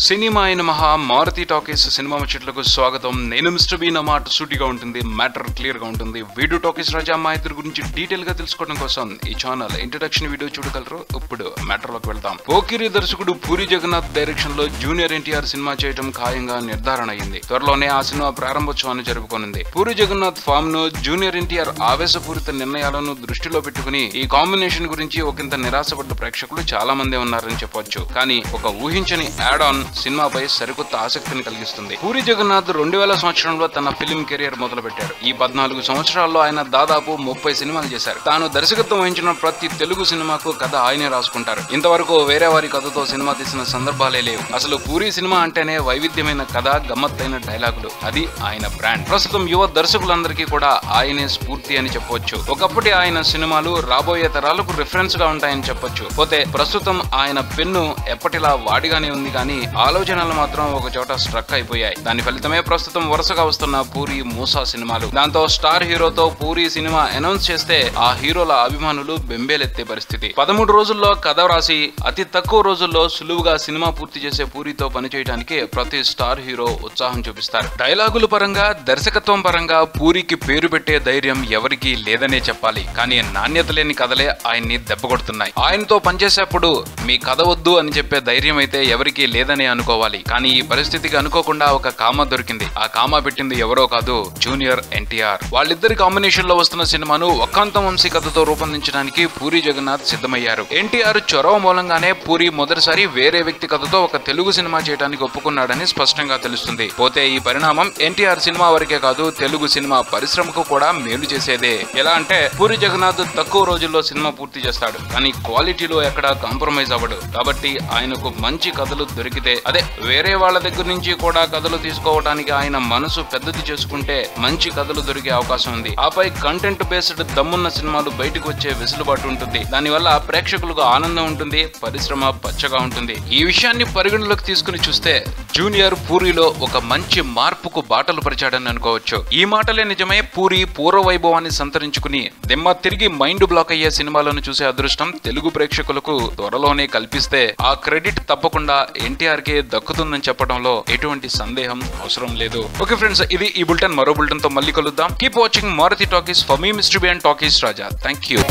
Cinema అయిన మహా Maruti talkies cinema ముచ్చట్లకు స్వాగతం. నేను మిస్టర్ బి. నా మాట సూటిగా ఉంటుంది, మ్యాటర్ క్లియర్ గా ఉంటుంది. వీడియో టాకీస్ రాజా మా ఇద్దరు గురించి డీటెయిల్ గా తెలుసుకోవడం కోసం ఈ ఛానల్ ఇంట్రడక్షన్ వీడియో చూడగలరు. ఇప్పుడు మ్యాటర్ లోకి వెళ్దాం. పోకిరి దర్శకుడు పూరి జగన్నాథ్ డైరెక్షన్ లో జూనియర్ ఎన్టీఆర్ సినిమా చేయడం ఖాయంగా నిర్ధారణ అయింది. త్వరలోనే ఆ సినిమా ప్రారంభోత్సవాన్ని జరుపుకోనుంది. పూరి జగన్నాథ్ ఫామ్ ను జూనియర్ ఎన్టీఆర్ ఆవేశపూరిత నిర్ణయాలను దృష్టిలో పెట్టుకుని ఈ కాంబినేషన్ గురించి ఒకంత నిరాశపడ్డ ప్రేక్షకులు చాలా మంది ఉన్నారని చెప్పొచ్చు. కానీ ఒక ఊహించని యాడ్ ఆన్ సినిమాపై సరికొత్త ఆసక్తిని కలిగిస్తుంది. పూరి జగన్నాథ్ 2000 సంవత్సరంలో తన ఫిల్మ్ కెరియర్ మొదలు పెట్టారు. ఈ 14 సంవత్సరాల్లో ఆయన దాదాపు 30 సినిమాలు చేశారు. తాను దర్శకత్వం వహించిన ప్రతి తెలుగు సినిమాకు కథ ఆయనే రాసుకుంటారు. ఇంతవరకు వేరే వారి కథతో సినిమా తీసిన సందర్భాలే లేవు. అసలు పూరి సినిమా అంటేనే వైవిధ్యమైన కథ, గమ్మత్తైన డైలాగులు. అది ఆయన బ్రాండ్. ప్రస్తుతం యువ దర్శకులందరికీ కూడా ఆయనే స్ఫూర్తి అని చెప్పొచ్చు. ఒకప్పటి ఆయన సినిమాలు రాబోయే తరాలకు రిఫరెన్స్ గా ఉంటాయని చెప్పొచ్చు. పోతే ప్రస్తుతం ఆయన పెన్ను ఎప్పటిలా వాడిగానే ఉంది, కానీ ఆలోచనలు మాత్రం ఒక చోట స్ట్రక్ అయిపోయాయి. దాని ఫలితమే ప్రస్తుతం వరుసగా వస్తున్న పూరి మూసా సినిమాలు. దాంతో స్టార్ హీరోతో పూరి సినిమా అనౌన్స్ చేస్తే ఆ హీరోల అభిమానులు బెంబేలెత్తే పరిస్థితి. 13 రోజుల్లో కథ రాసి అతి తక్కువ రోజుల్లో సులువుగా సినిమా పూర్తి చేసే పూరితో పనిచేయడానికి ప్రతి స్టార్ హీరో ఉత్సాహం చూపిస్తారు. డైలాగుల పరంగా, దర్శకత్వం పరంగా పూరికి పేరు పెట్టే ధైర్యం ఎవరికీ లేదనే చెప్పాలి. కానీ నాణ్యత లేని కథలే ఆయన్ని దెబ్బకొడుతున్నాయి. ఆయనతో పనిచేసేప్పుడు మీ కథ వద్దు అని చెప్పే ధైర్యం అయితే ఎవరికీ లేదని అనుకోవాలి. కానీ ఈ పరిస్థితికి అనుకోకుండా ఒక కామా దొరికింది. ఆ కామా పెట్టింది ఎవరో కాదు, జూనియర్ ఎన్టీఆర్. వాళ్ళిద్దరి కాంబినేషన్ లో వస్తున్న సినిమాను ఒక్కాంతం వంశీ కథతో రూపొందించడానికి పూరి జగన్నాథ్ సిద్ధమయ్యారు. ఎన్టీఆర్ చొరవ మూలంగానే పూరి మొదటిసారి వేరే వ్యక్తి కథతో ఒక తెలుగు సినిమా చేయడానికి ఒప్పుకున్నాడని స్పష్టంగా తెలుస్తుంది. పోతే ఈ పరిణామం ఎన్టీఆర్ సినిమా వరకే కాదు, తెలుగు సినిమా పరిశ్రమకు కూడా మేలు చేసేదే. ఎలా అంటే పూరి జగన్నాథ్ తక్కువ రోజుల్లో సినిమా పూర్తి చేస్తాడు, కానీ క్వాలిటీలో ఎక్కడా కాంప్రమైజ్ అవ్వడు. కాబట్టి ఆయనకు మంచి కథలు దొరికితే, అదే వేరే వాళ్ళ దగ్గర నుంచి కూడా కథలు తీసుకోవడానికి ఆయన మనసు పెద్దది చేసుకుంటే మంచి కథలు దొరికే అవకాశం ఉంది. ఆపై కంటెంట్ బేస్డ్ దమ్మున్న సినిమాలు బయటకు వచ్చే వెసులుబాటు ఉంటుంది. దానివల్ల ప్రేక్షకులకు ఆనందం ఉంటుంది, పరిశ్రమ పచ్చగా ఉంటుంది. ఈ విషయాన్ని పరిగణలోకి తీసుకుని చూస్తే జూనియర్ పూరిలో ఒక మంచి మార్పుకు బాటలు పరిచాడని అనుకోవచ్చు. ఈ మాటలే నిజమే. పూరి పూర్వ వైభవాన్ని సంతరించుకుని దిమ్మ తిరిగి మైండ్ బ్లాక్ అయ్యే సినిమాలను చూసే అదృష్టం తెలుగు ప్రేక్షకులకు త్వరలోనే కల్పిస్తే ఆ క్రెడిట్ తప్పకుండా ఎన్టీఆర్ కే దక్కుతుందని చెప్పడంలో ఎటువంటి సందేహం అవసరం లేదు. ఓకే ఫ్రెండ్స్, ఇది ఈ బులెటిన్. మరో బులెటిన్ తో మళ్ళీ కలుద్దాం. Keep watching Maruthi talkies. For me mister B and talkies Raja. Thank you.